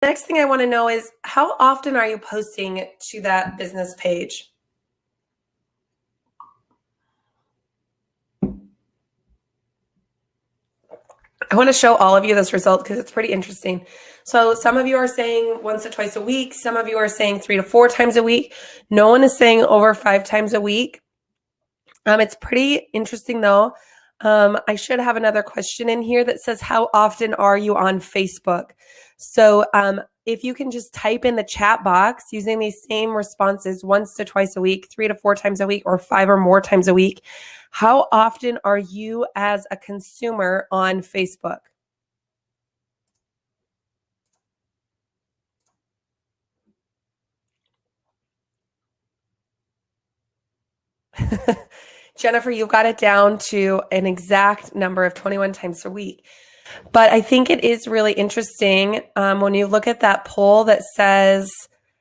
Next thing I want to know is how often are you posting to that business page? I want to show all of you this result because it's pretty interesting. So some of you are saying once to twice a week. Some of you are saying 3 to 4 times a week. No one is saying over 5 times a week. It's pretty interesting though. I should have another question in here that says, how often are you on Facebook? So if you can just type in the chat box using these same responses once to twice a week, 3 to 4 times a week, or 5 or more times a week, how often are you as a consumer on Facebook? Jennifer, you've got it down to an exact number of 21 times a week. But I think it is really interesting when you look at that poll that says,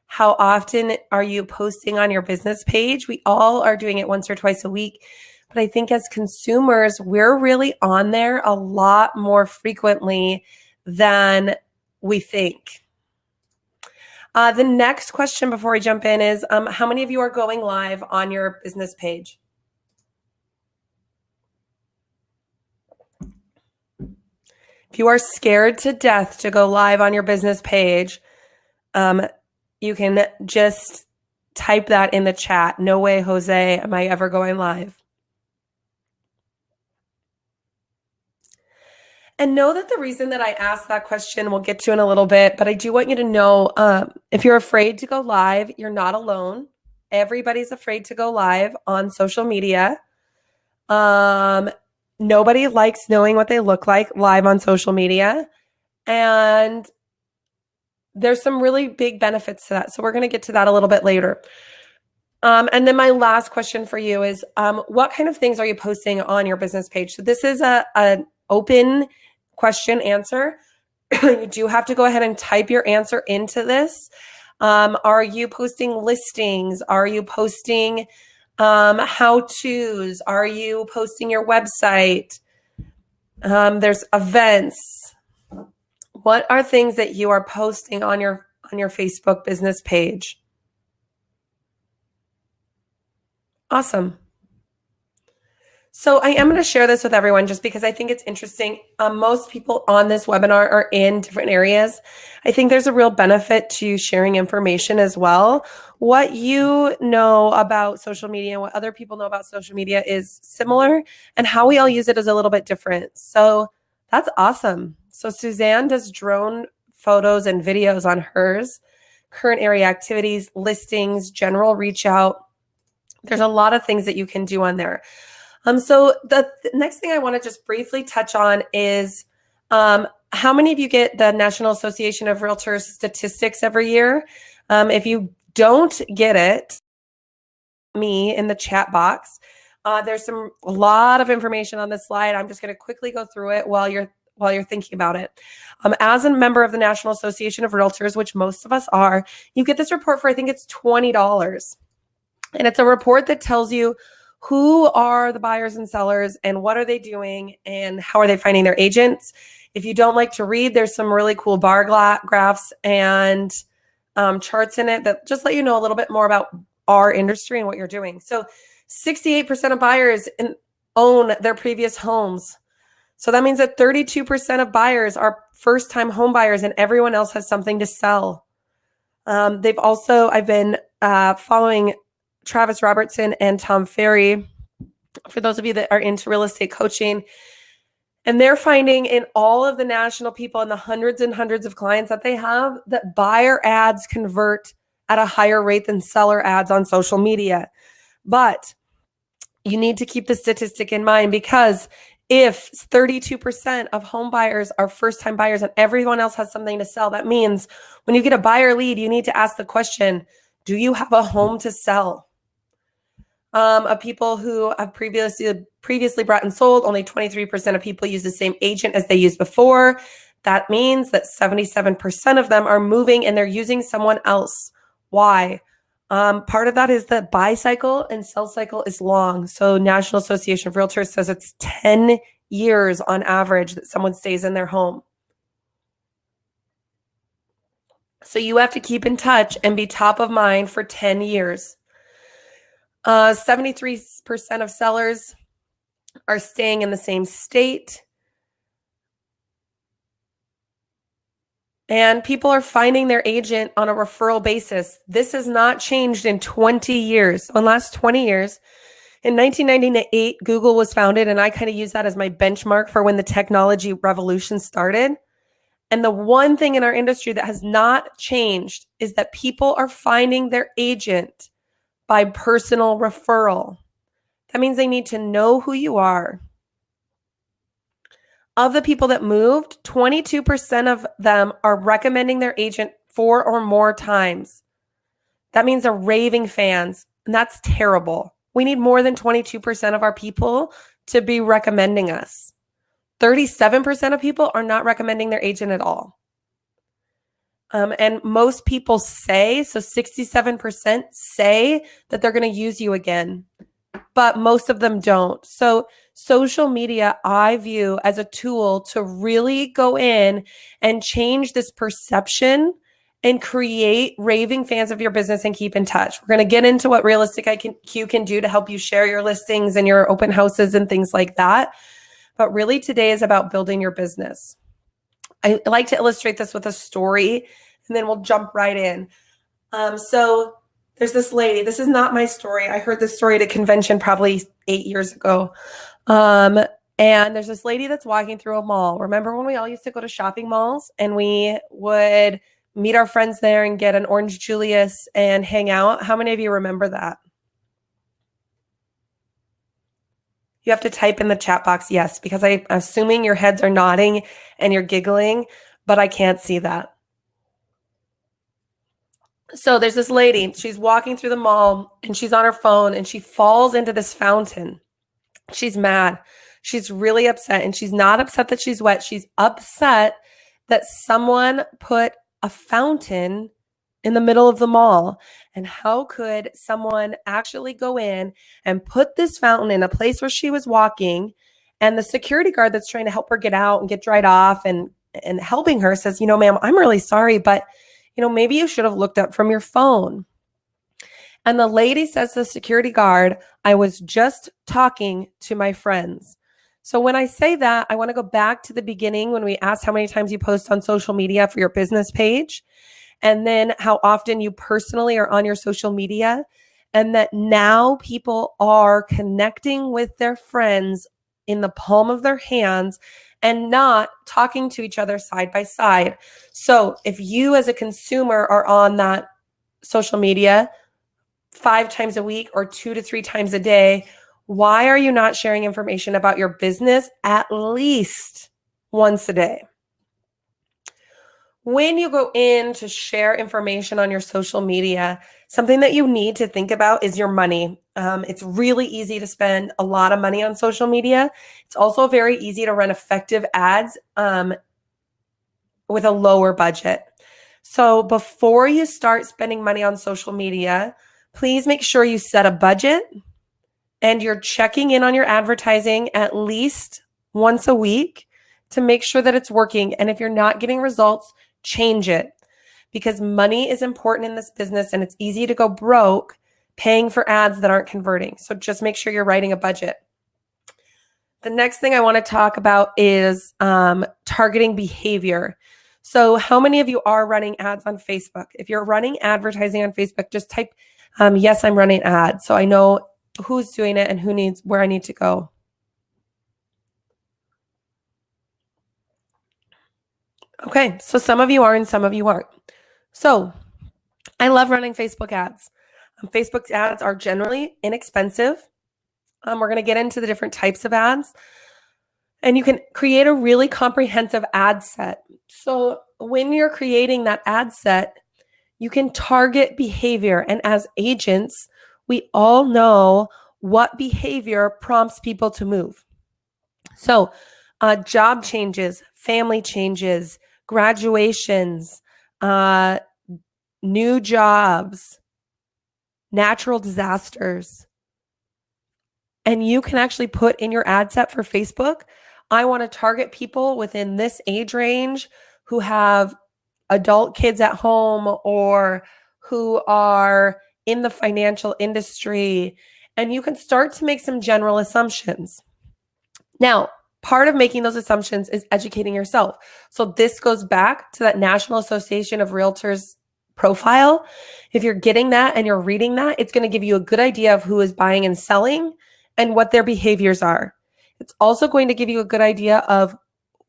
how often are you posting on your business page? We all are doing it once or twice a week. But I think as consumers, we're really on there a lot more frequently than we think. The next question before we jump in is, how many of you are going live on your business page? If you are scared to death to go live on your business page, you can just type that in the chat. No way, Jose, am I ever going live? And know that the reason that I asked that question, we'll get to in a little bit, but I do want you to know, if you're afraid to go live, you're not alone. Everybody's afraid to go live on social media. Nobody likes knowing what they look like live on social media. And there's some really big benefits to that. So we're going to get to that a little bit later. And then my last question for you is, what kind of things are you posting on your business page? So this is an open question answer. You do have to go ahead and type your answer into this. Are you posting listings? Are you posting how-tos? Are you posting your website? There's events. What are things that you are posting on your Facebook business page? Awesome. So I am going to share this with everyone just because I think it's interesting. Most people on this webinar are in different areas. I think there's a real benefit to sharing information as well. What you know about social media and what other people know about social media is similar, and how we all use it is a little bit different. So that's awesome. So Suzanne does drone photos and videos on hers, current area activities, listings, general reach out. There's a lot of things that you can do on there. So the next thing I want to just briefly touch on is how many of you get the National Association of Realtors statistics every year? If you don't get it, me in the chat box. There's a lot of information on this slide. I'm just going to quickly go through it while you're thinking about it. As a member of the National Association of Realtors, which most of us are, you get this report for, I think it's $20. And it's a report that tells you who are the buyers and sellers and what are they doing and how are they finding their agents. If you don't like to read, there's some really cool bar graphs and charts in it that just let you know a little bit more about our industry and what you're doing. So 68% of buyers own their previous homes. So that means that 32% of buyers are first-time home buyers and everyone else has something to sell. I've been following Travis Robertson and Tom Ferry, for those of you that are into real estate coaching. And they're finding in all of the national people and the hundreds and hundreds of clients that they have, that buyer ads convert at a higher rate than seller ads on social media. But you need to keep the statistic in mind, because if 32% of home buyers are first-time buyers and everyone else has something to sell, that means when you get a buyer lead, you need to ask the question, do you have a home to sell? Of people who have previously bought and sold, only 23% of people use the same agent as they used before. That means that 77% of them are moving and they're using someone else. Why? Part of that is the buy cycle and sell cycle is long. So National Association of Realtors says it's 10 years on average that someone stays in their home. So you have to keep in touch and be top of mind for 10 years. 73% of sellers are staying in the same state. And people are finding their agent on a referral basis. This has not changed in 20 years. In the last 20 years, in 1998, Google was founded, and I kind of use that as my benchmark for when the technology revolution started. And the one thing in our industry that has not changed is that people are finding their agent by personal referral. That means they need to know who you are. Of the people that moved, 22% of them are recommending their agent 4 or more times. That means they're raving fans, and that's terrible. We need more than 22% of our people to be recommending us. 37% of people are not recommending their agent at all. And most people say, so 67% say that they're going to use you again, but most of them don't. So social media, I view as a tool to really go in and change this perception and create raving fans of your business and keep in touch. We're going to get into what Realistic IQ can do to help you share your listings and your open houses and things like that. But really today is about building your business. I like to illustrate this with a story, and then we'll jump right in. So there's this lady. This is not my story. I heard this story at a convention probably 8 years ago. And there's this lady that's walking through a mall. Remember when we all used to go to shopping malls and we would meet our friends there and get an Orange Julius and hang out? How many of you remember that? You have to type in the chat box yes, because I'm assuming your heads are nodding and you're giggling, but I can't see that. So there's this lady. She's walking through the mall and she's on her phone and she falls into this fountain. She's mad. She's really upset, and she's not upset that she's wet. She's upset that someone put a fountain in the middle of the mall. And how could someone actually go in and put this fountain in a place where she was walking, and the security guard that's trying to help her get out and get dried off and helping her says, ma'am, I'm really sorry, but maybe you should have looked up from your phone. And the lady says to the security guard, I was just talking to my friends. So when I say that, I want to go back to the beginning when we asked how many times you post on social media for your business page, and then how often you personally are on your social media, and that now people are connecting with their friends in the palm of their hands and not talking to each other side by side. So if you as a consumer are on that social media 5 times a week or 2 to 3 times a day, why are you not sharing information about your business at least once a day? When you go in to share information on your social media, something that you need to think about is your money. It's really easy to spend a lot of money on social media. It's also very easy to run effective ads with a lower budget. So before you start spending money on social media, please make sure you set a budget and you're checking in on your advertising at least once a week to make sure that it's working. And if you're not getting results, change it, because money is important in this business and it's easy to go broke paying for ads that aren't converting. So just make sure you're writing a budget. The next thing I want to talk about is targeting behavior. So how many of you are running ads on Facebook? If you're running advertising on Facebook, just type, yes, I'm running ads. So I know who's doing it and where I need to go. Okay, so some of you are and some of you aren't. So I love running Facebook ads. Facebook ads are generally inexpensive. We're going to get into the different types of ads. And you can create a really comprehensive ad set. So when you're creating that ad set, you can target behavior. And as agents, we all know what behavior prompts people to move. So job changes, family changes, graduations, new jobs, natural disasters. And you can actually put in your ad set for Facebook, I want to target people within this age range who have adult kids at home or who are in the financial industry, and you can start to make some general assumptions. Now, part of making those assumptions is educating yourself. So this goes back to that National Association of Realtors profile. If you're getting that and you're reading that, it's going to give you a good idea of who is buying and selling and what their behaviors are. It's also going to give you a good idea of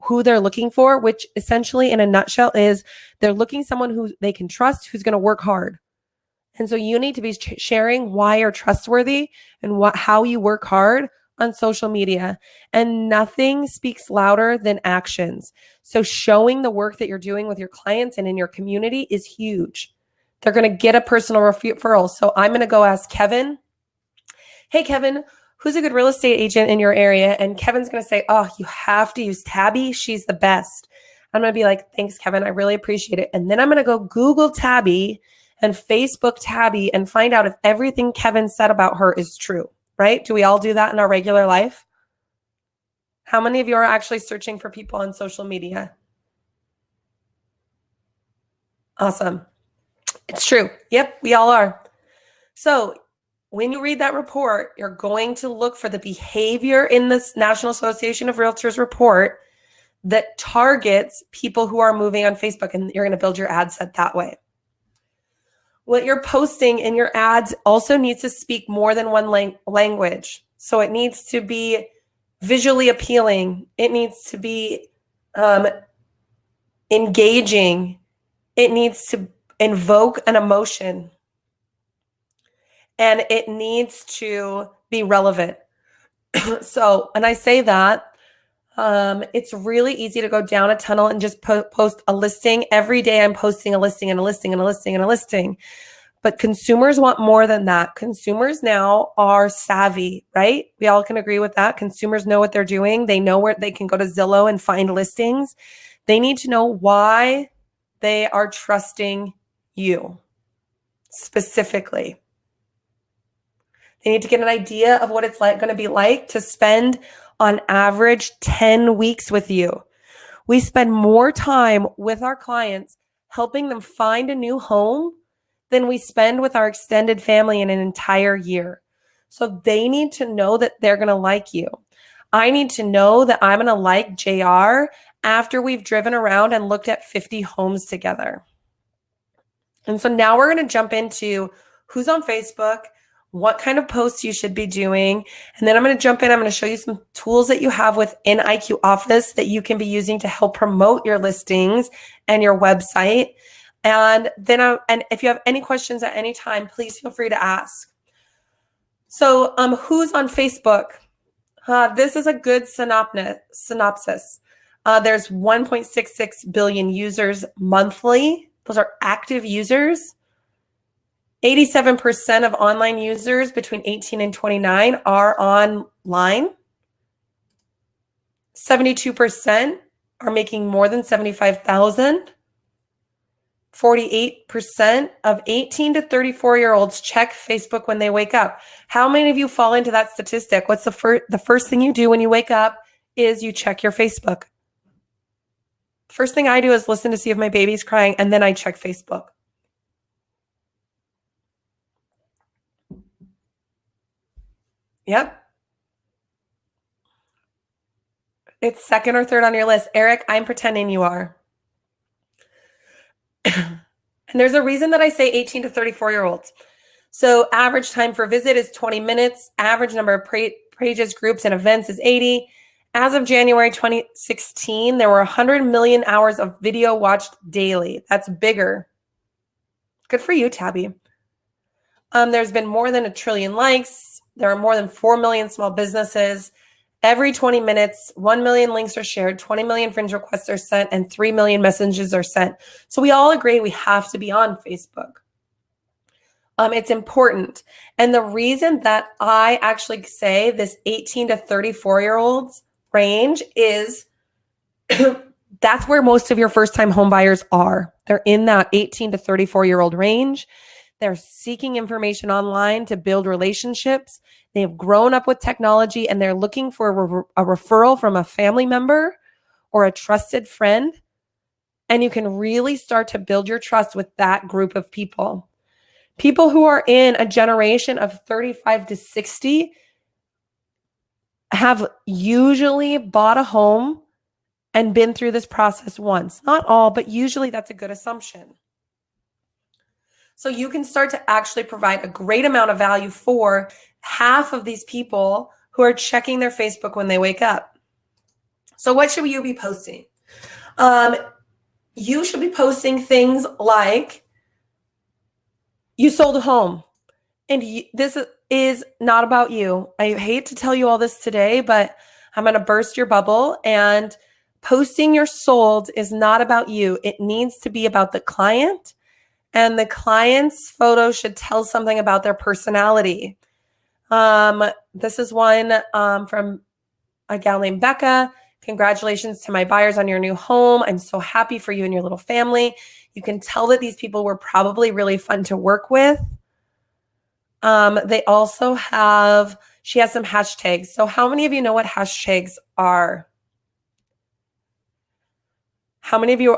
who they're looking for, which essentially in a nutshell is they're looking someone who they can trust, who's going to work hard. And so you need to be sharing why you're trustworthy and how you work hard on social media. And nothing speaks louder than actions. So showing the work that you're doing with your clients and in your community is huge. They're going to get a personal referral. So I'm going to go ask Kevin, hey, Kevin, who's a good real estate agent in your area? And Kevin's going to say, oh, you have to use Tabby. She's the best. I'm going to be like, thanks, Kevin. I really appreciate it. And then I'm going to go Google Tabby and Facebook Tabby and find out if everything Kevin said about her is true, right? Do we all do that in our regular life? How many of you are actually searching for people on social media? Awesome. It's true. Yep, we all are. So when you read that report, you're going to look for the behavior in this National Association of Realtors report that targets people who are moving on Facebook, and you're going to build your ad set that way. What you're posting in your ads also needs to speak more than one language. So it needs to be visually appealing. It needs to be engaging. It needs to invoke an emotion. And it needs to be relevant. So, and I say that, it's really easy to go down a tunnel and just post a listing. Every day I'm posting a listing and a listing and a listing and a listing. But consumers want more than that. Consumers now are savvy, right? We all can agree with that. Consumers know what they're doing. They know where they can go to Zillow and find listings. They need to know why they are trusting you specifically. They need to get an idea of what it's going to be like to spend on average 10 weeks with you. We spend more time with our clients helping them find a new home than we spend with our extended family in an entire year. So they need to know that they're going to like you. I need to know that I'm going to like JR after we've driven around and looked at 50 homes together. And so now we're going to jump into who's on Facebook, what kind of posts you should be doing. And then I'm going to jump in. I'm going to show you some tools that you have within IQ Office that you can be using to help promote your listings and your website. And then, and if you have any questions at any time, please feel free to ask. So who's on Facebook? This is a good synopsis. There's 1.66 billion users monthly. Those are active users. 87% of online users between 18 and 29 are online. 72% are making more than $75,000. 48% of 18 to 34-year-olds check Facebook when they wake up. How many of you fall into that statistic? What's the first thing you do when you wake up is you check your Facebook. First thing I do is listen to see if my baby's crying, and then I check Facebook. Yep. It's second or third on your list. Eric, I'm pretending you are. And there's a reason that I say 18 to 34-year-olds. So average time for visit is 20 minutes. Average number of pages, groups, and events is 80. As of January 2016, there were 100 million hours of video watched daily. That's bigger. Good for you, Tabby. There's been more than 1 trillion likes. There are more than 4 million small businesses. Every 20 minutes, 1 million links are shared, 20 million friend requests are sent, and 3 million messages are sent. So we all agree we have to be on Facebook. It's important. And the reason that I actually say this 18 to 34-year-olds range is that's where most of your first-time home buyers are. They're in that 18 to 34-year-old range. They're seeking information online to build relationships. They have grown up with technology, and they're looking for a referral from a family member or a trusted friend And you can really start to build your trust with that group of people. People who are in a generation of 35 to 60 have usually bought a home and been through this process once. Not all, but usually that's a good assumption. So you can start to actually provide a great amount of value for half of these people who are checking their Facebook when they wake up. So what should you be posting? You should be posting things like you sold a home. And this is not about you. I hate to tell you all this today, but I'm going to burst your bubble. And posting your sold is not about you. It needs to be about the client. And the client's photo should tell something about their personality. This is one from a gal named Becca. Congratulations to my buyers on your new home. I'm so happy for you and your little family. You can tell that these people were probably really fun to work with. They also she has some hashtags. So how many of you know what hashtags are? How many of you,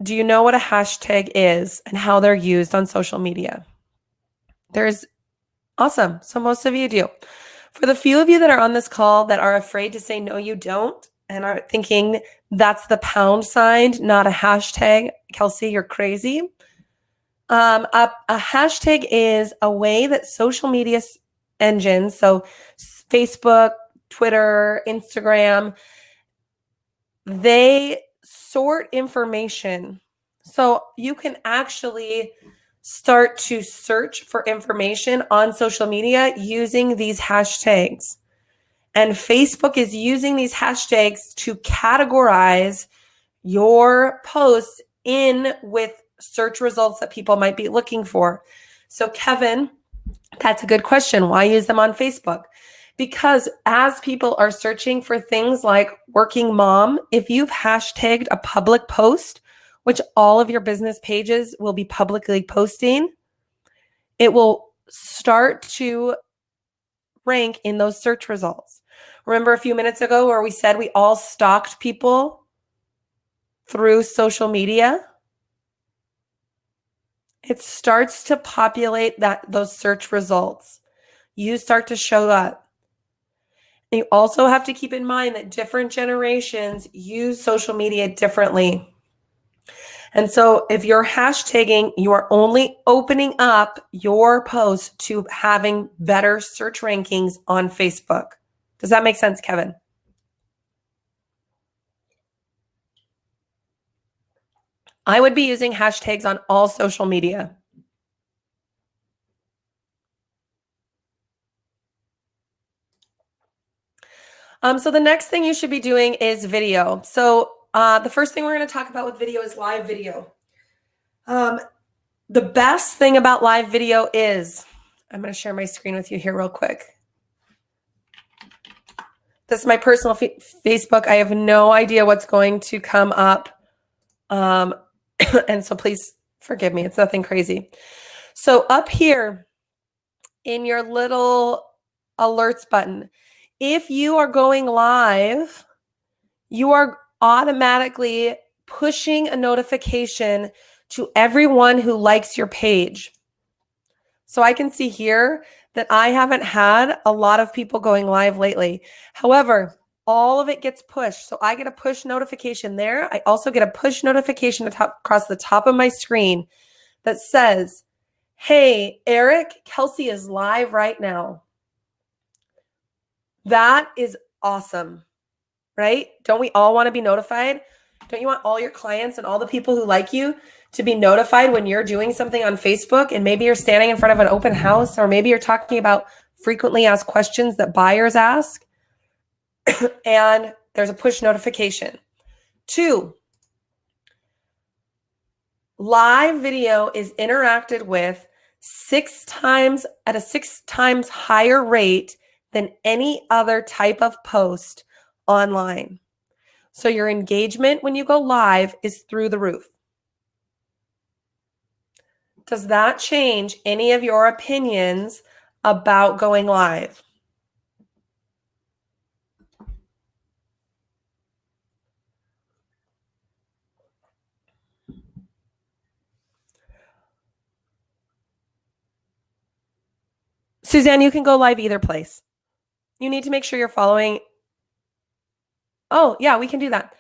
do you know what a hashtag is and how they're used on social media? Awesome. So most of you do. For the few of you that are on this call that are afraid to say, no, you don't, and are thinking that's the pound sign, not a hashtag, Kelsey, you're crazy. A hashtag is a way that social media engines, so Facebook, Twitter, Instagram, they sort information. So you can actually start to search for information on social media using these hashtags. And Facebook is using these hashtags to categorize your posts in with search results that people might be looking for. So Kevin, that's a good question. Why use them on Facebook? Because as people are searching for things like working mom, if you've hashtagged a public post, which all of your business pages will be publicly posting, it will start to rank in those search results. Remember a few minutes ago where we said we all stalked people through social media? It starts to populate those search results. You start to show up. And you also have to keep in mind that different generations use social media differently. And so if you're hashtagging, you are only opening up your post to having better search rankings on Facebook. Does that make sense, Kevin? I would be using hashtags on all social media. So the next thing you should be doing is video. So the first thing we're going to talk about with video is live video. The best thing about live video is, I'm going to share my screen with you here real quick. This is my personal Facebook. I have no idea what's going to come up. And so please forgive me. It's nothing crazy. So up here in your little alerts button, if you are going live, you are automatically pushing a notification to everyone who likes your page. So I can see here that I haven't had a lot of people going live lately. However, all of it gets pushed. So I get a push notification there. I also get a push notification across the top of my screen that says, hey, Eric, Kelsey is live right now. That is awesome, right? Don't we all want to be notified? Don't you want all your clients and all the people who like you to be notified when you're doing something on Facebook and maybe you're standing in front of an open house, or maybe you're talking about frequently asked questions that buyers ask and there's a push notification. 2, live video is interacted with 6 times at a 6 times higher rate than any other type of post online. So your engagement when you go live is through the roof. Does that change any of your opinions about going live? Suzanne, you can go live either place. You need to make sure you're following. Oh, yeah, we can do that.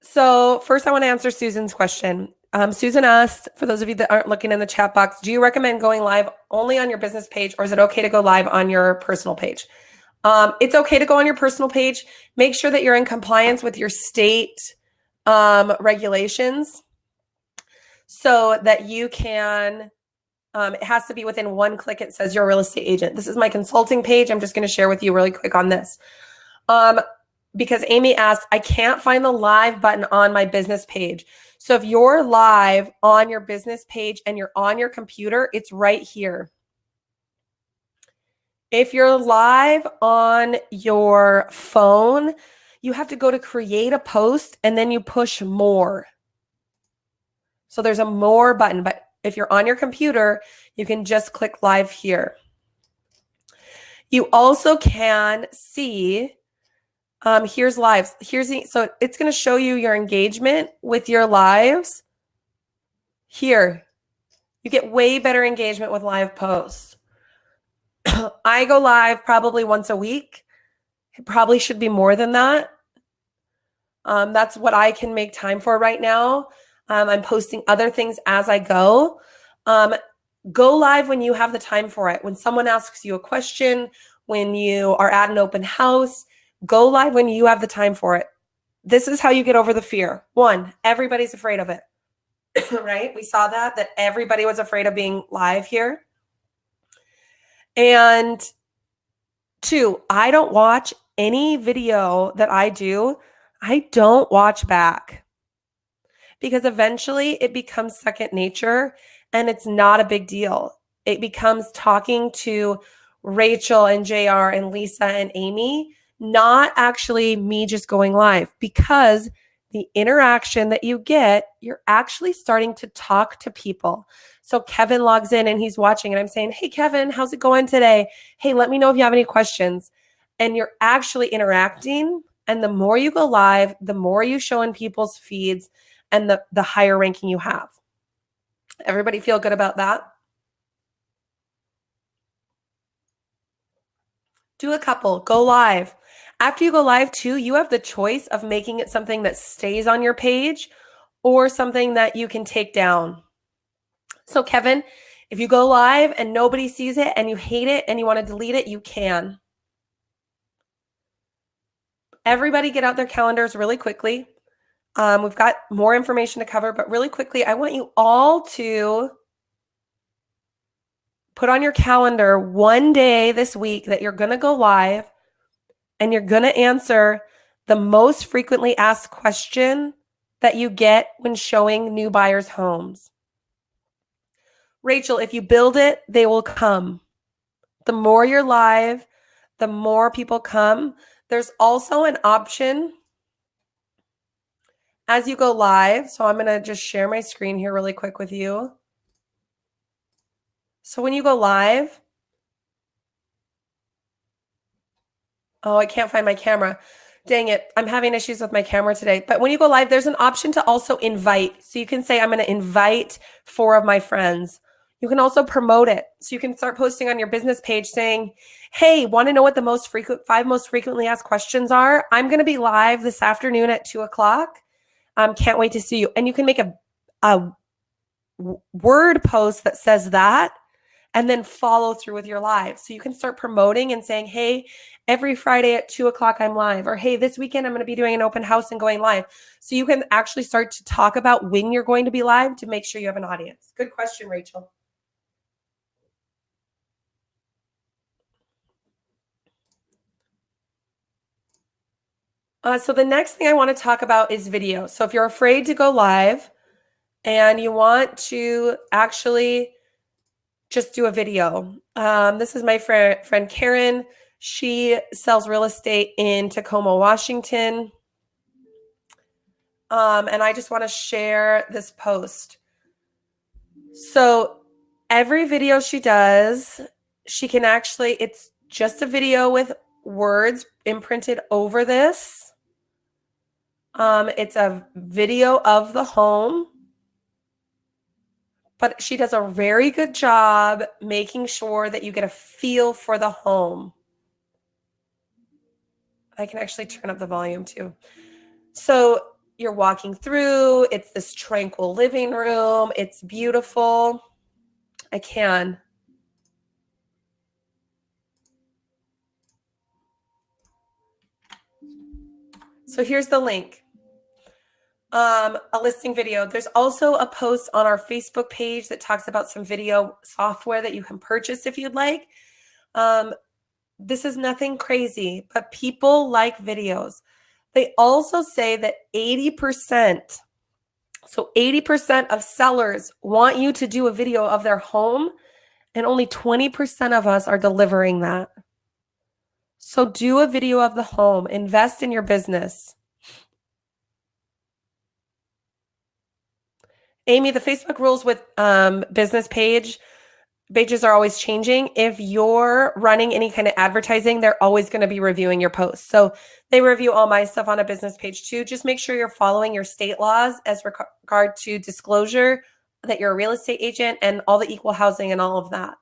So first I want to answer Susan's question. Susan asked, for those of you that aren't looking in the chat box, do you recommend going live only on your business page, or is it okay to go live on your personal page? It's okay to go on your personal page. Make sure that you're in compliance with your state regulations so that you can, it has to be within one click. It says you're a real estate agent. This is my consulting page. I'm just going to share with you really quick on this. Because Amy asked, I can't find the live button on my business page. So if you're live on your business page and you're on your computer, it's right here. If you're live on your phone, you have to go to create a post and then you push more. So there's a more button, but if you're on your computer, you can just click live here. You also can see, here's lives. So it's going to show you your engagement with your lives. Here, you get way better engagement with live posts. I go live probably once a week. It probably should be more than that. That's what I can make time for right now. I'm posting other things as I go. Go live when you have the time for it. When someone asks you a question, when you are at an open house, go live when you have the time for it. This is how you get over the fear. One, everybody's afraid of it, right? We saw that everybody was afraid of being live here. And two, I don't watch any video that I do. I don't watch back because eventually it becomes second nature and it's not a big deal. It becomes talking to Rachel and JR and Lisa and Amy, not actually me just going live, because the interaction that you get, you're actually starting to talk to people. So Kevin logs in and he's watching and I'm saying, hey, Kevin, how's it going today? Hey, let me know if you have any questions. And you're actually interacting. And the more you go live, the more you show in people's feeds and the higher ranking you have. Everybody feel good about that? Do a couple, go live. After you go live too, you have the choice of making it something that stays on your page or something that you can take down. So Kevin, if you go live and nobody sees it and you hate it and you want to delete it, you can. Everybody get out their calendars really quickly. We've got more information to cover, but really quickly, I want you all to put on your calendar one day this week that you're going to go live and you're going to answer the most frequently asked question that you get when showing new buyers homes. Rachel, if you build it, they will come. The more you're live, the more people come. There's also an option as you go live. So I'm going to just share my screen here really quick with you. So when you go live, oh, I can't find my camera. Dang it. I'm having issues with my camera today. But when you go live, there's an option to also invite. So you can say, I'm going to invite 4 of my friends. You can also promote it. So you can start posting on your business page saying, hey, want to know what the 5 most frequently asked questions are? I'm going to be live this afternoon at 2:00. Can't wait to see you. And you can make a word post that says that and then follow through with your live. So you can start promoting and saying, hey, every Friday at 2:00 I'm live, or hey, this weekend I'm going to be doing an open house and going live. So you can actually start to talk about when you're going to be live to make sure you have an audience. Good question, Rachel. So the next thing I want to talk about is video. So if you're afraid to go live and you want to actually just do a video. This is my friend Karen. She sells real estate in Tacoma, Washington. And I just want to share this post. So every video she does, she can actually, it's just a video with words imprinted over this. It's a video of the home, but she does a very good job making sure that you get a feel for the home. I can actually turn up the volume too. So you're walking through, it's this tranquil living room. It's beautiful. I can. So here's the link. A listing video. There's also a post on our Facebook page that talks about some video software that you can purchase if you'd like. This is nothing crazy, but people like videos. They also say that 80%, so 80% of sellers want you to do a video of their home, and only 20% of us are delivering that. So do a video of the home, invest in your business. Amy, the Facebook rules with business pages are always changing. If you're running any kind of advertising, they're always going to be reviewing your posts. So they review all my stuff on a business page too. Just make sure you're following your state laws as regard to disclosure, that you're a real estate agent, and all the equal housing and all of that.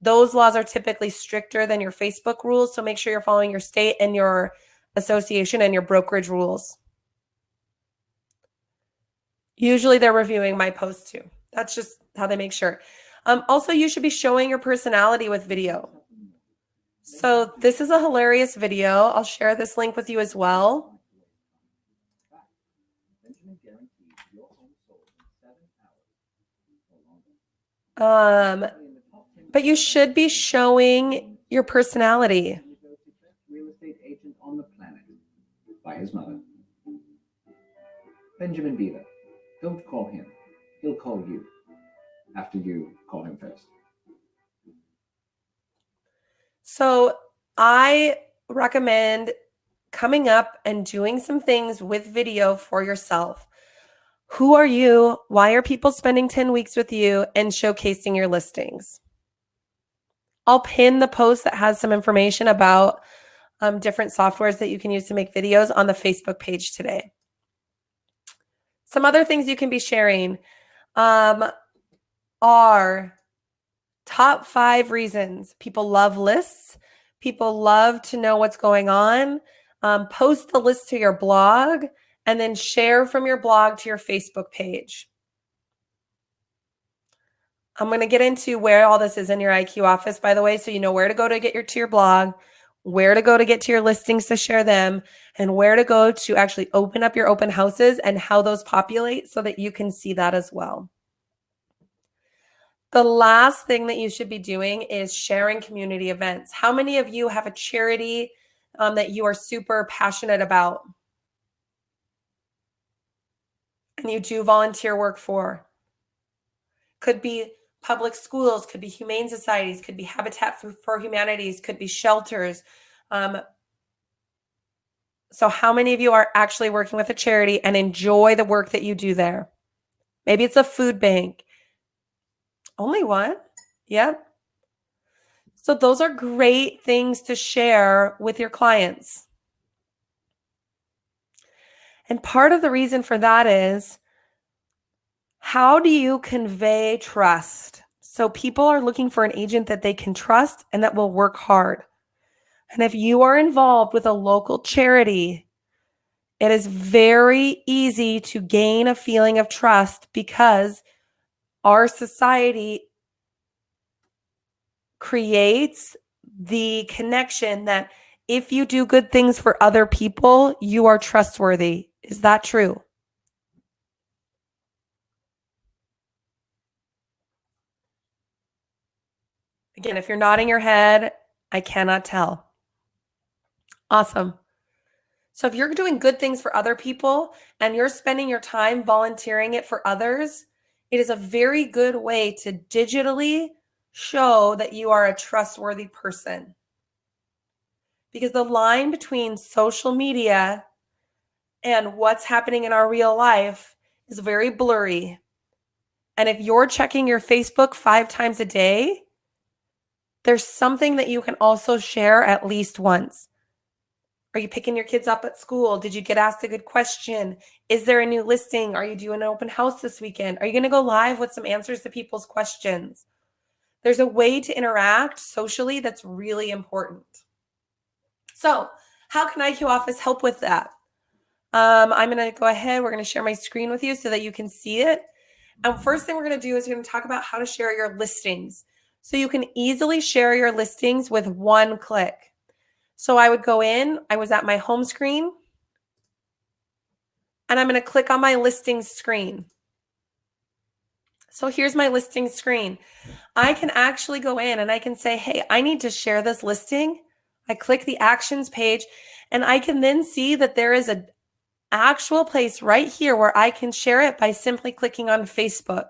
Those laws are typically stricter than your Facebook rules. So make sure you're following your state and your association and your brokerage rules. Usually they're reviewing my posts too. That's just how they make sure. Also, you should be showing your personality with video. So this is a hilarious video. I'll share this link with you as well. But you should be showing your personality. Real estate agent on the planet by his mother. Benjamin Beaver. Don't call him. He'll call you after you call him first. So I recommend coming up and doing some things with video for yourself. Who are you? Why are people spending 10 weeks with you? And showcasing your listings. I'll pin the post that has some information about different softwares that you can use to make videos on the Facebook page today. Some other things you can be sharing are top 5 reasons people love lists. People love to know what's going on. Post the list to your blog and then share from your blog to your Facebook page. I'm going to get into where all this is in your IQ office, by the way, so you know where to go to get to your blog, where to go to get to your listings to share them, and where to go to actually open up your open houses and how those populate so that you can see that as well. The last thing that you should be doing is sharing community events. How many of you have a charity that you are super passionate about and you do volunteer work for? Could be public schools, could be humane societies, could be Habitat for Humanities, could be shelters. So how many of you are actually working with a charity and enjoy the work that you do there? Maybe it's a food bank. Only one? Yep. So those are great things to share with your clients. And part of the reason for that is, how do you convey trust? So people are looking for an agent that they can trust and that will work hard. And if you are involved with a local charity, it is very easy to gain a feeling of trust because our society creates the connection that if you do good things for other people, you are trustworthy. Is that true? Again, if you're nodding your head, I cannot tell. Awesome. So if you're doing good things for other people and you're spending your time volunteering it for others, it is a very good way to digitally show that you are a trustworthy person. Because the line between social media and what's happening in our real life is very blurry. And if you're checking your Facebook 5 times a day, there's something that you can also share at least once. Are you picking your kids up at school? Did you get asked a good question? Is there a new listing? Are you doing an open house this weekend? Are you going to go live with some answers to people's questions? There's a way to interact socially that's really important. So how can IQ Office help with that? I'm going to go ahead. We're going to share my screen with you so that you can see it. And first thing we're going to do is we're going to talk about how to share your listings. So you can easily share your listings with one click. So I would go in, I was at my home screen, and I'm going to click on my listings screen. So here's my listing screen. I can actually go in and I can say, hey, I need to share this listing. I click the actions page, and I can then see that there is an actual place right here where I can share it by simply clicking on Facebook.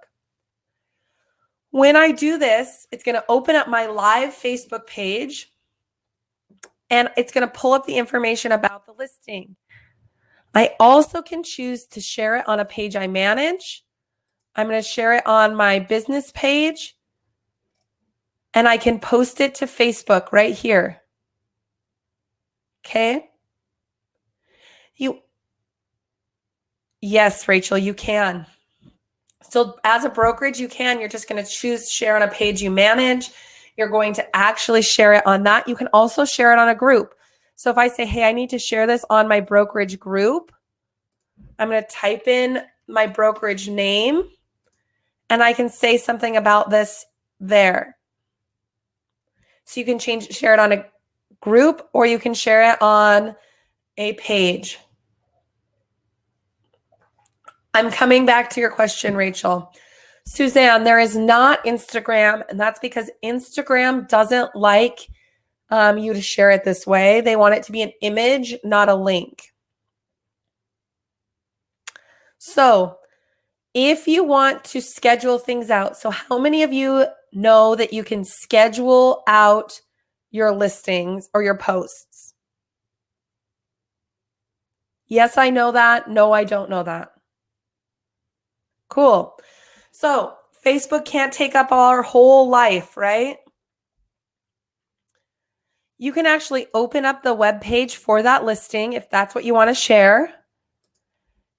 When I do this, it's going to open up my live Facebook page, and it's going to pull up the information about the listing. I also can choose to share it on a page I manage. I'm going to share it on my business page, and I can post it to Facebook right here. Okay. Yes, Rachel, you can. So as a brokerage, you can. You're just going to choose share on a page you manage. You're going to actually share it on that. You can also share it on a group. So if I say, hey, I need to share this on my brokerage group, I'm going to type in my brokerage name, and I can say something about this there. So you can share it on a group, or you can share it on a page. I'm coming back to your question, Rachel. Suzanne, there is not Instagram, and that's because Instagram doesn't like you to share it this way. They want it to be an image, not a link. So if you want to schedule things out, so how many of you know that you can schedule out your listings or your posts? Yes, I know that. No, I don't know that. Cool. So Facebook can't take up our whole life, right? You can actually open up the web page for that listing if that's what you want to share.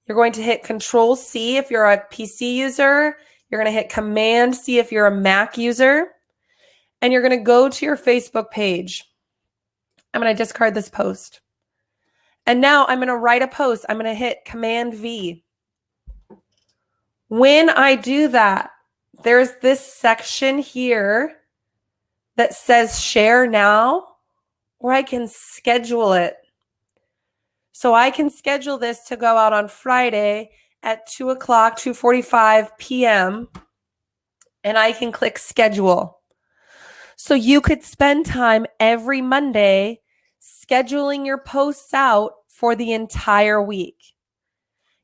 You're going to hit Control C if you're a PC user. You're going to hit Command C if you're a Mac user. And you're going to go to your Facebook page. I'm going to discard this post. And now I'm going to write a post. I'm going to hit Command V. When I do that, there's this section here that says Share Now, or I can schedule it. So I can schedule this to go out on Friday at 2 o'clock, 2:45 p.m., and I can click Schedule. So you could spend time every Monday scheduling your posts out for the entire week.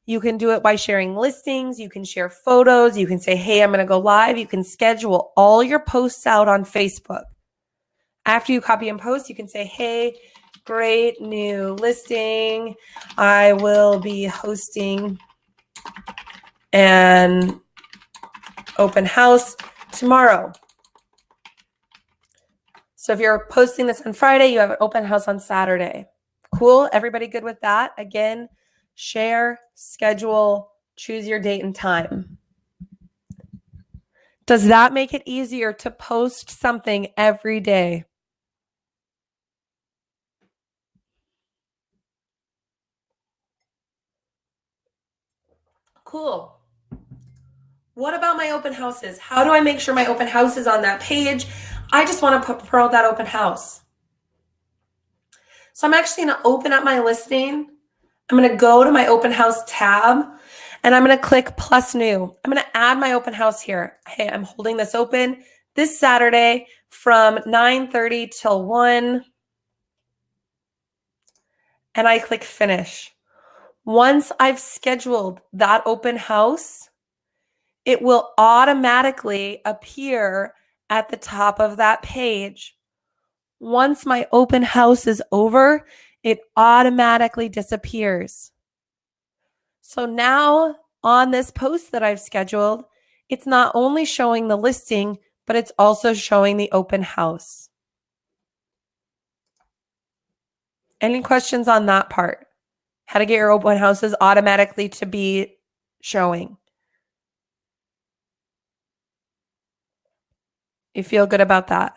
You can do it by sharing listings. You can share photos. You can say, hey, I'm going to go live. You can schedule all your posts out on Facebook. After you copy and post, you can say, hey, great new listing. I will be hosting an open house tomorrow. So if you're posting this on Friday, you have an open house on Saturday. Cool. Everybody good with that? Again, share, schedule, choose your date and time. Does that make it easier to post something every day? Cool. What about my open houses? How do I make sure my open house is on that page? I just want to promote that open house. So I'm actually going to open up my listing. I'm going to go to my open house tab, and I'm going to click plus new. I'm going to add my open house here. Hey, I'm holding this open this Saturday from 9:30 till 1. And I click finish. Once I've scheduled that open house, it will automatically appear at the top of that page. Once my open house is over, it automatically disappears. So now on this post that I've scheduled, it's not only showing the listing, but it's also showing the open house. Any questions on that part? how to get your open houses automatically to be showing. You feel good about that?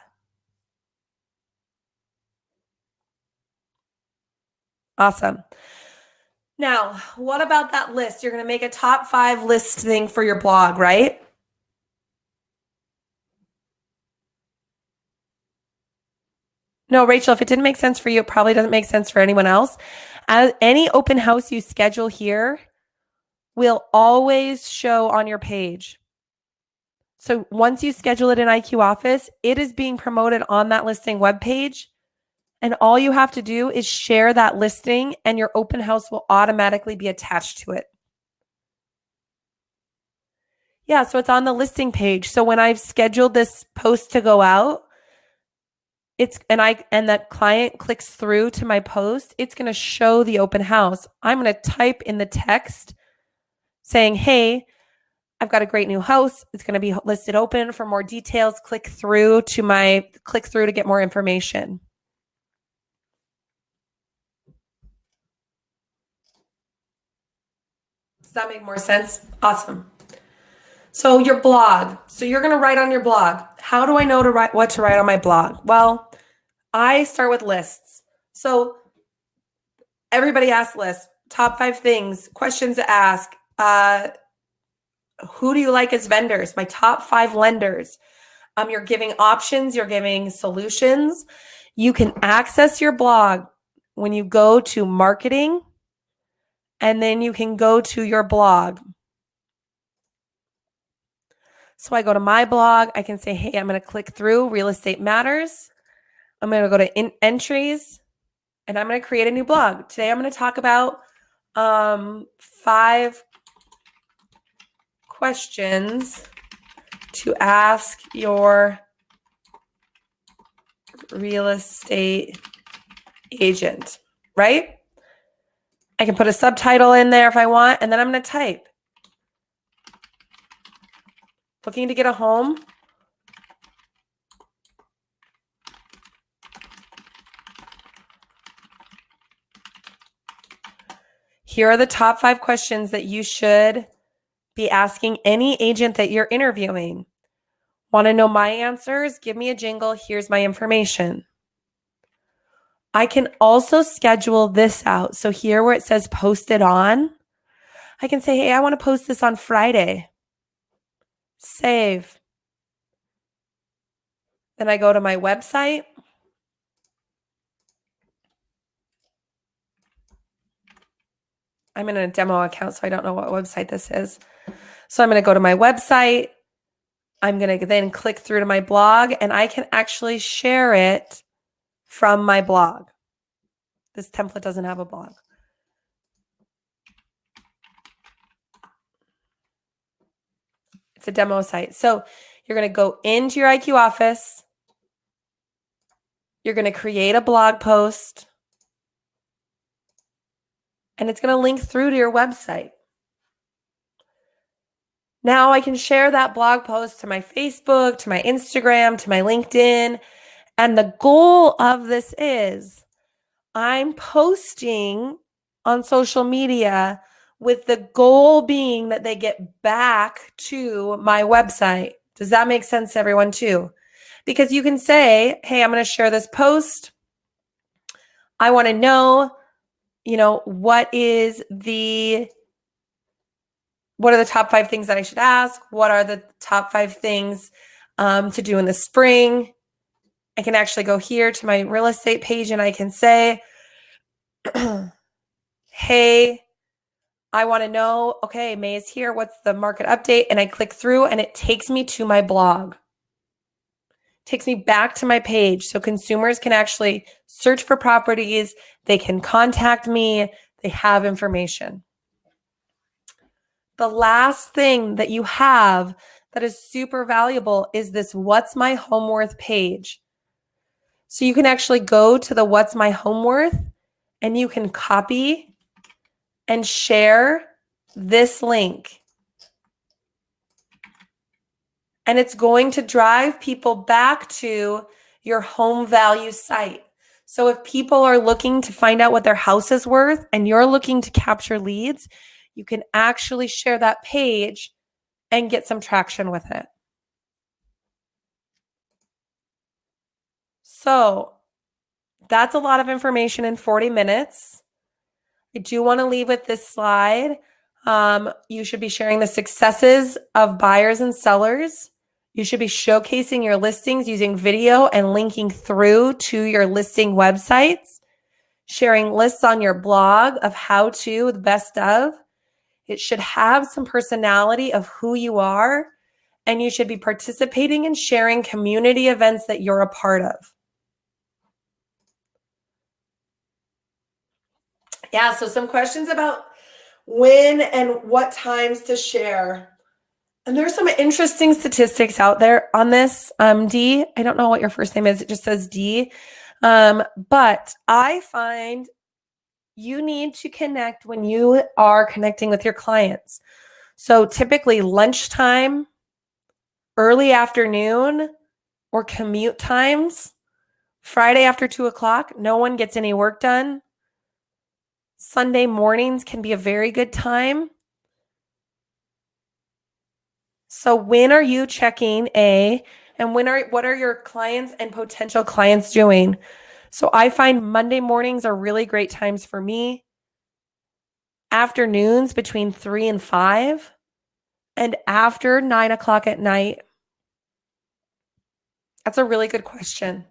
Awesome. Now, what about that list? You're going to make a top 5 listing for your blog, right? No, Rachel, if it didn't make sense for you, it probably doesn't make sense for anyone else. Any open house you schedule here will always show on your page. So once you schedule it in IQ Office, it is being promoted on that listing webpage. And all you have to do is share that listing and your open house will automatically be attached to it. Yeah, so it's on the listing page. So when I've scheduled this post to go out, and that client clicks through to my post, it's going to show the open house. I'm going to type in the text saying, hey, I've got a great new house. It's going to be listed open. For more details, click through to get more information. Does that make more sense? Awesome. So your blog. So you're going to write on your blog. How do I know what to write on my blog? Well, I start with lists. So everybody asks lists, top 5 things, questions to ask. Who do you like as vendors? My top 5 lenders. You're giving options. You're giving solutions. You can access your blog when you go to marketing, and then you can go to your blog. So I go to my blog. I can say, hey, I'm going to click through Real Estate Matters. I'm going to go to entries, and I'm going to create a new blog. Today I'm going to talk about 5 questions to ask your real estate agent, right? I can put a subtitle in there if I want, and then I'm going to type. Looking to get a home? Here are the top 5 questions that you should be asking any agent that you're interviewing. Want to know my answers? Give me a jingle. Here's my information. I can also schedule this out. So here where it says post it on, I can say, hey, I want to post this on Friday. Save. Then I go to my website. I'm in a demo account, so I don't know what website this is. So I'm going to go to my website. I'm going to then click through to my blog, and I can actually share it from my blog. This template doesn't have a blog. It's a demo site. So you're going to go into your IQ Office. You're going to create a blog post, and it's going to link through to your website. Now I can share that blog post to my Facebook, to my Instagram, to my LinkedIn. And the goal of this is I'm posting on social media with the goal being that they get back to my website. Does that make sense to everyone too? Because you can say, hey, I'm going to share this post. I want to know, what are the top 5 things that I should ask? What are the top 5 things to do in the spring? I can actually go here to my real estate page and I can say, hey, I want to know, okay, May is here. What's the market update? And I click through and it takes me to my blog. Takes me back to my page. So consumers can actually search for properties. They can contact me. They have information. The last thing that you have that is super valuable is this What's My Home Worth page. So you can actually go to the What's My Home Worth and you can copy and share this link. And it's going to drive people back to your home value site. So if people are looking to find out what their house is worth and you're looking to capture leads, you can actually share that page and get some traction with it. So that's a lot of information in 40 minutes. I do want to leave with this slide. You should be sharing the successes of buyers and sellers. You should be showcasing your listings using video and linking through to your listing websites, sharing lists on your blog of how to, the best of. It should have some personality of who you are, and you should be participating and sharing community events that you're a part of. Yeah, so some questions about when and what times to share. And there's some interesting statistics out there on this. D, I don't know what your first name is. It just says D. But I find you need to connect when you are connecting with your clients. So typically lunchtime, early afternoon, or commute times. Friday after 2 o'clock, no one gets any work done. Sunday mornings can be a very good time. So when are you checking and what are your clients and potential clients doing? So I find Monday mornings are really great times for me. Afternoons between 3 and 5, and after 9 o'clock at night. That's a really good question.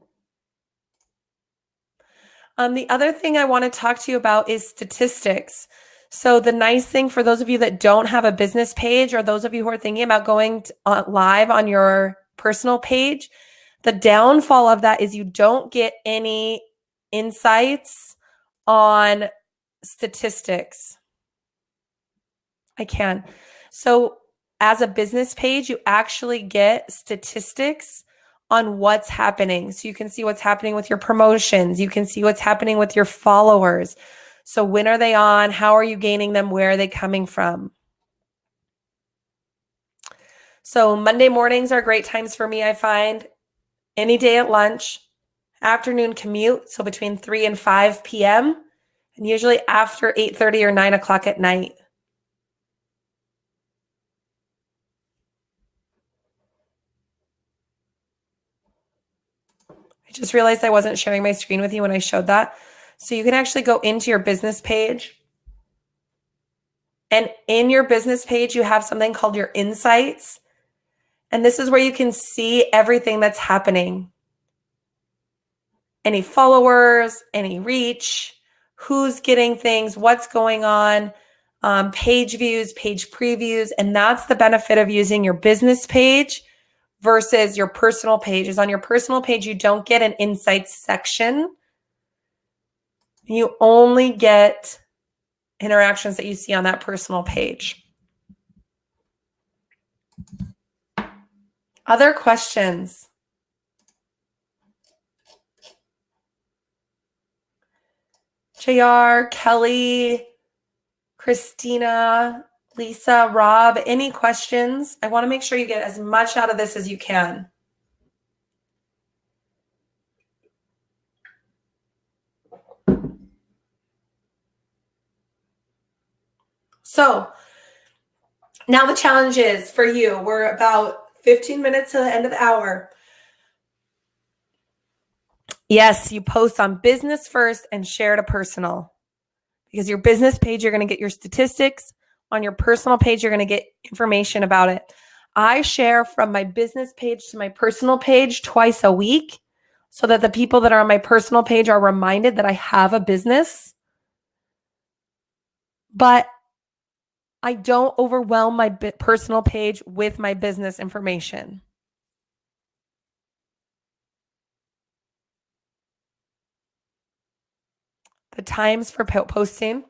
The other thing I want to talk to you about is statistics. So the nice thing for those of you that don't have a business page, or those of you who are thinking about going live on your personal page, the downfall of that is you don't get any insights on statistics. I can. So as a business page, you actually get statistics on what's happening. So you can see what's happening with your promotions. You can see what's happening with your followers. So when are they on? How are you gaining them? Where are they coming from? So Monday mornings are great times for me, I find. Any day at lunch, afternoon commute, so between 3 and 5 p.m., and usually after 8:30 or 9 o'clock at night. I just realized I wasn't sharing my screen with you when I showed that. So you can actually go into your business page. And in your business page, you have something called your insights. And this is where you can see everything that's happening. Any followers, any reach, who's getting things, what's going on, page views, page previews. And that's the benefit of using your business page versus your personal page. Is on your personal page, you don't get an insights section. You only get interactions that you see on that personal page. Other questions? JR, Kelly, Christina, Lisa, Rob, any questions? I want to make sure you get as much out of this as you can. So now the challenge is for you. We're about 15 minutes to the end of the hour. Yes, you post on business first and share to personal. Because your business page, you're going to get your statistics. On your personal page, you're going to get information about it. I share from my business page to my personal page twice a week so that the people that are on my personal page are reminded that I have a business. But I don't overwhelm my personal page with my business information. The times for posting.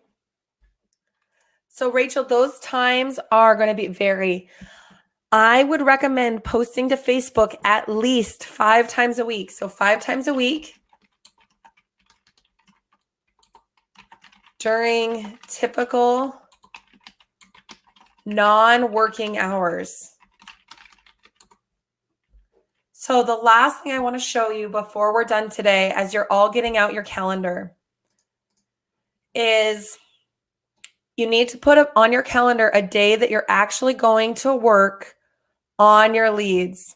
So Rachel, those times are going to vary. I would recommend posting to Facebook at least 5 times a week. So 5 times a week during typical non-working hours. So the last thing I want to show you before we're done today, as you're all getting out your calendar, is you need to put up on your calendar a day that you're actually going to work on your leads.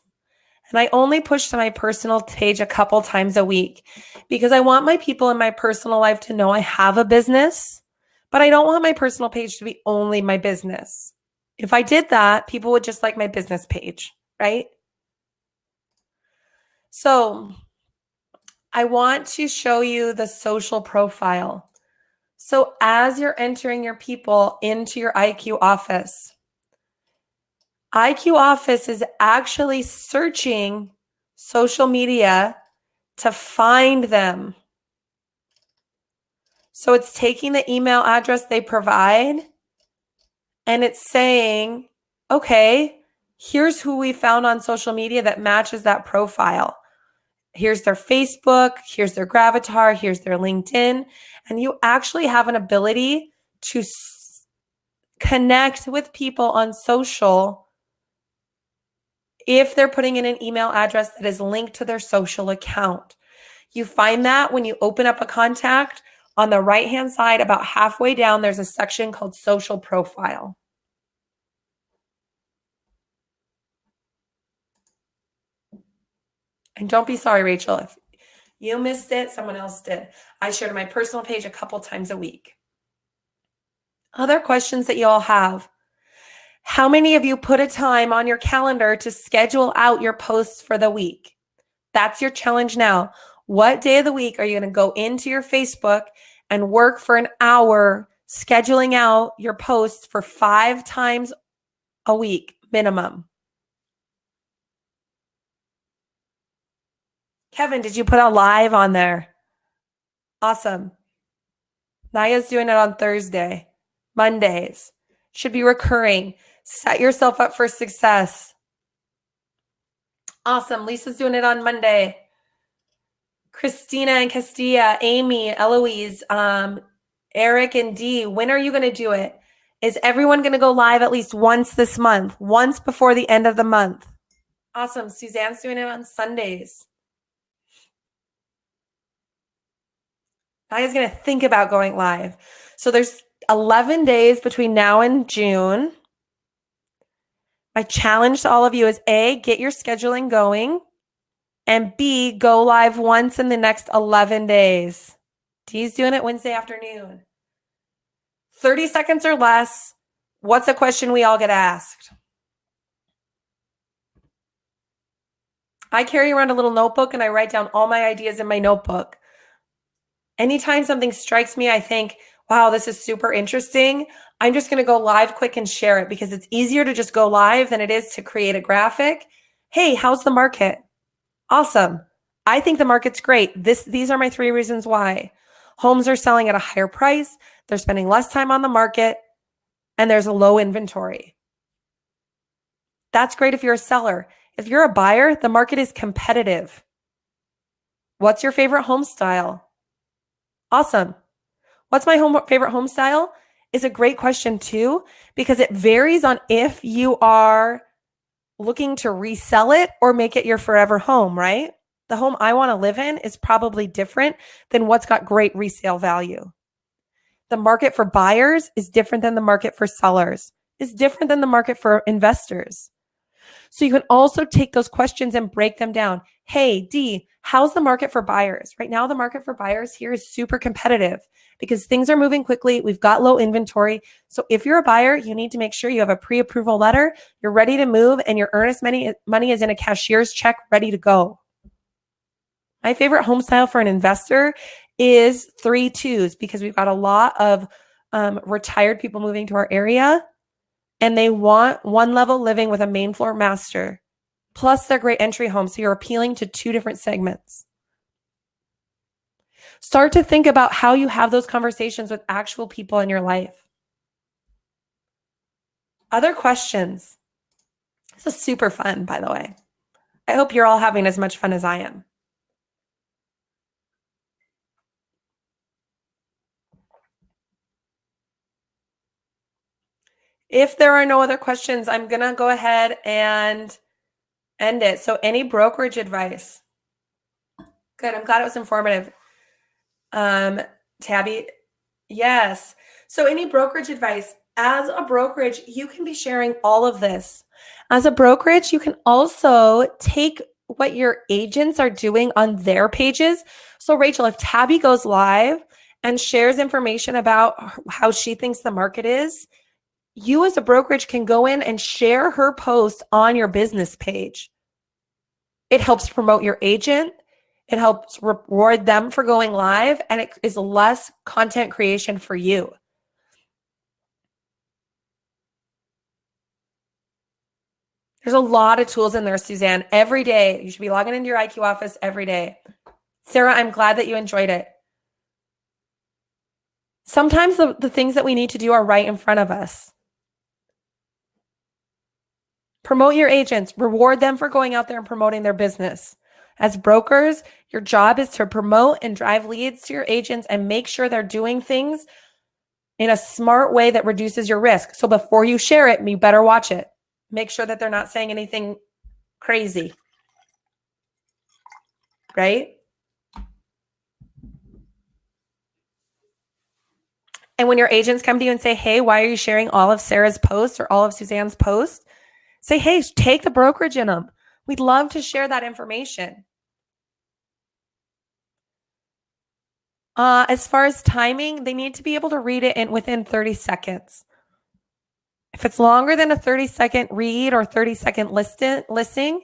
And I only push to my personal page a couple times a week because I want my people in my personal life to know I have a business, but I don't want my personal page to be only my business. If I did that, people would just like my business page, right? So I want to show you the social profile. So as you're entering your people into your IQ office is actually searching social media to find them. So it's taking the email address they provide and it's saying, okay, here's who we found on social media that matches that profile. Here's their Facebook, here's their Gravatar, here's their LinkedIn. And you actually have an ability to connect with people on social if they're putting in an email address that is linked to their social account. You find that when you open up a contact on the right-hand side, about halfway down, there's a section called social profile. And don't be sorry, Rachel. If you missed it, someone else did. I share to my personal page a couple times a week. Other questions that you all have. How many of you put a time on your calendar to schedule out your posts for the week? That's your challenge now. What day of the week are you going to go into your Facebook and work for an hour scheduling out your posts for 5 times a week minimum? Kevin, did you put a live on there? Awesome. Naya's doing it on Thursday. Mondays. Should be recurring. Set yourself up for success. Awesome. Lisa's doing it on Monday. Christina and Castilla, Amy, Eloise, Eric and Dee, when are you going to do it? Is everyone going to go live at least once this month? Once before the end of the month? Awesome. Suzanne's doing it on Sundays. Naya's going to think about going live. So there's 11 days between now and June. My challenge to all of you is A, get your scheduling going, and B, go live once in the next 11 days. Dee's doing it Wednesday afternoon. 30 seconds or less. What's a question we all get asked? I carry around a little notebook and I write down all my ideas in my notebook. Anytime something strikes me, I think, wow, this is super interesting. I'm just going to go live quick and share it because it's easier to just go live than it is to create a graphic. Hey, how's the market? Awesome. I think the market's great. These are my 3 reasons why. Homes are selling at a higher price. They're spending less time on the market and there's a low inventory. That's great if you're a seller. If you're a buyer, the market is competitive. What's your favorite home style? Awesome. What's my favorite home style? Is a great question too, because it varies on if you are looking to resell it or make it your forever home, right? The home I want to live in is probably different than what's got great resale value. The market for buyers is different than the market for sellers, is different than the market for investors. So you can also take those questions and break them down. Hey, Dee, how's the market for buyers? Right now, the market for buyers here is super competitive because things are moving quickly. We've got low inventory. So if you're a buyer, you need to make sure you have a pre-approval letter, you're ready to move, and your earnest money is in a cashier's check ready to go. My favorite home style for an investor is 3-2s because we've got a lot of retired people moving to our area. And they want 1-level living with a main floor master. Plus, they're great entry homes. So you're appealing to 2 different segments. Start to think about how you have those conversations with actual people in your life. Other questions? This is super fun, by the way. I hope you're all having as much fun as I am. If there are no other questions, I'm going to go ahead and End it. So any brokerage advice? Good. I'm glad it was informative. Tabby, yes. So any brokerage advice? As a brokerage, you can be sharing all of this. As a brokerage, you can also take what your agents are doing on their pages. So Rachel, if Tabby goes live and shares information about how she thinks the market is, you as a brokerage can go in and share her post on your business page. It helps promote your agent. It helps reward them for going live, and it is less content creation for you. There's a lot of tools in there, Suzanne. Every day, you should be logging into your IQ office every day. Sarah, I'm glad that you enjoyed it. Sometimes the things that we need to do are right in front of us. Promote your agents. Reward them for going out there and promoting their business. As brokers, your job is to promote and drive leads to your agents and make sure they're doing things in a smart way that reduces your risk. So before you share it, you better watch it. Make sure that they're not saying anything crazy, right? And when your agents come to you and say, hey, why are you sharing all of Sarah's posts or all of Suzanne's posts? Say, hey, take the brokerage in them. We'd love to share that information. As far as timing, they need to be able to read it within 30 seconds. If it's longer than a 30-second read or 30-second listing,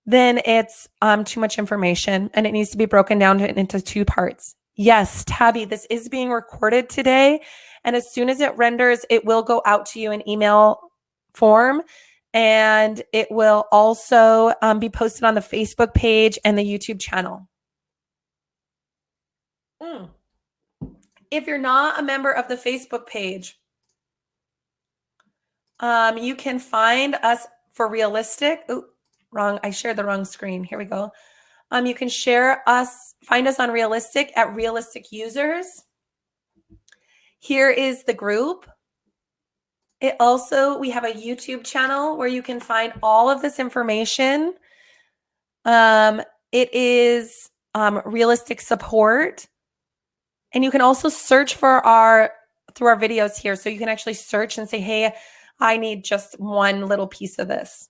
then it's too much information and it needs to be broken down into two parts. Yes, Tabby, this is being recorded today. And as soon as it renders, it will go out to you in email form. And it will also be posted on the Facebook page and the YouTube channel. If you're not a member of the Facebook page, you can find us for Realistic. Oh, wrong. I shared the wrong screen. Here we go. You can find us on Realistic at Realistic Users. Here is the group. We have a YouTube channel where you can find all of this information. It is Realistic Support. And you can also search through our videos here. So you can actually search and say, hey, I need just one little piece of this.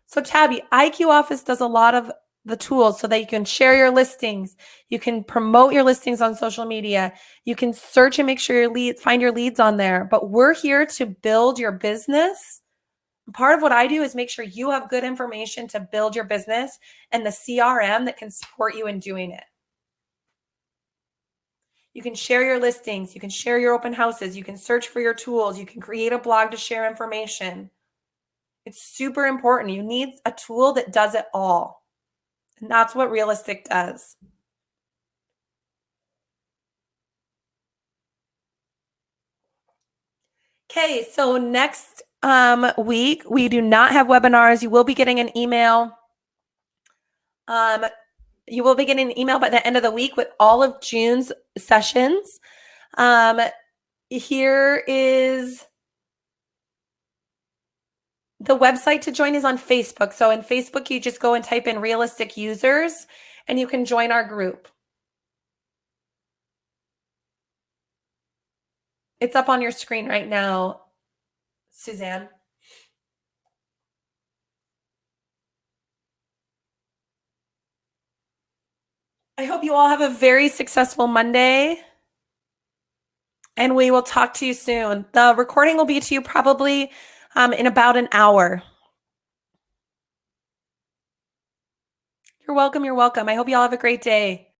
So Tabby, IQ Office does a lot of the tools so that you can share your listings. You can promote your listings on social media. You can search and make sure find your leads on there. But we're here to build your business. Part of what I do is make sure you have good information to build your business and the CRM that can support you in doing it. You can share your listings. You can share your open houses. You can search for your tools. You can create a blog to share information. It's super important. You need a tool that does it all. And that's what Realistic does. Okay, so next week, we do not have webinars. You will be getting an email. You will be getting an email by the end of the week with all of June's sessions. Here is the website to join is on Facebook. So in Facebook, you just go and type in Realistic Users and you can join our group. It's up on your screen right now, Suzanne. I hope you all have a very successful Monday. And we will talk to you soon. The recording will be to you probably in about an hour. You're welcome. You're welcome. I hope you all have a great day.